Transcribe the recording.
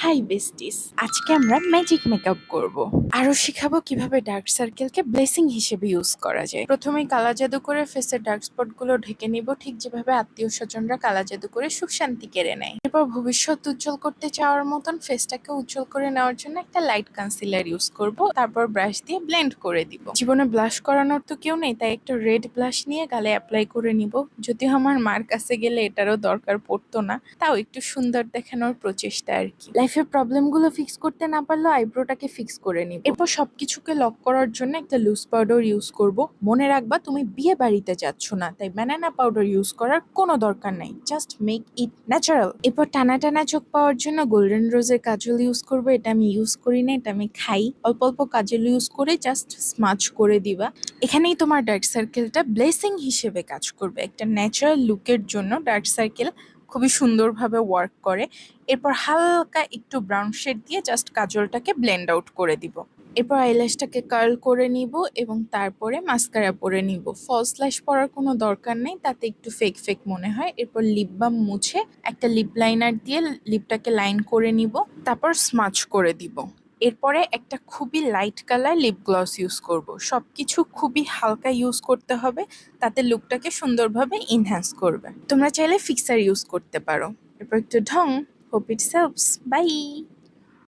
High বেস্টিস, আজকে আমরা magic makeup করব। আরো শিখাবো কিভাবে ডার্ক সার্কেলকে ব্লেসিং হিসেবে ইউজ করা যায়। প্রথমে কালা জাদু করে ফেসের ডার্ক স্পট গুলো ঢেকে নিব, ঠিক যেভাবে আত্মীয় স্বজনরা কালা জাদু করে সুখ শান্তি কেড়ে নেয়। এরপর ভবিষ্যৎ উজ্জ্বল করতে চাওয়ার মতন ফেসটাকে উজ্জ্বল করে নেওয়ার জন্য একটা লাইট কনসিলার ইউজ করব। তারপর ব্রাশ দিয়ে ব্লেন্ড করে দিব। জীবনে ব্লাশ করানোর তো কেউ নেই, তাই একটা রেড ব্লাশ নিয়ে গালে অ্যাপ্লাই করে নিব। যদিও আমার মার কাছে গেলে এটারও দরকার পড়তো না, তাও একটু সুন্দর দেখানোর প্রচেষ্টা আর কি। লাইফের প্রবলেমগুলো ফিক্স করতে না পারলেও আইব্রোটাকে ফিক্স করে নিব। এরপর সবকিছুকে লক করার জন্য একটা লুজ পাউডার ইউজ করব। মনে রাখবা, তুমি বিয়ে বাড়িতে যাচ্ছ না, তাই ব্যানানা পাউডার ইউজ করার কোনো দরকার নাই। Just make it natural. এরপর টানা টানা চোখ পাওয়ার জন্য গোল্ডেন রোজের কাজল ইউজ করব। এটা আমি ইউজ করি না, এটা আমি খাই। অল্প অল্প কাজল ইউজ করে জাস্ট স্মাচ করে দিবা। এখানেই তোমার ডার্ক সার্কেলটা ব্লেসিং হিসেবে কাজ করবে। একটা ন্যাচারাল লুকের জন্য ডার্ক সার্কেল খুবই সুন্দরভাবে ওয়ার্ক করে। এরপর হালকা একটু ব্রাউন শেড দিয়ে জাস্ট কাজলটাকে ব্লেন্ড আউট করে দিব। এরপর আইল্যাশটাকে কার্ল করে নিব এবং তারপরে মাস্কারা পরে নিব। ফলস ল্যাশ পরার কোনো দরকার নেই, তাতে একটু ফেক ফেক মনে হয়। এরপর লিপ বাম মুছে একটা লিপ লাইনার দিয়ে লিপটাকে লাইন করে নিব, তারপর স্মাচ করে দিব। এরপরে একটা খুবই light colour lip gloss use করব। সবকিছু খুবই হালকা ইউজ করতে হবে, তাতে লুকটাকে সুন্দরভাবে ইনহ্যান্স করবে। তোমরা চাইলে ফিক্সার ইউজ করতে পারো। এরপর একটু ঢং। Hope it helps. বাই।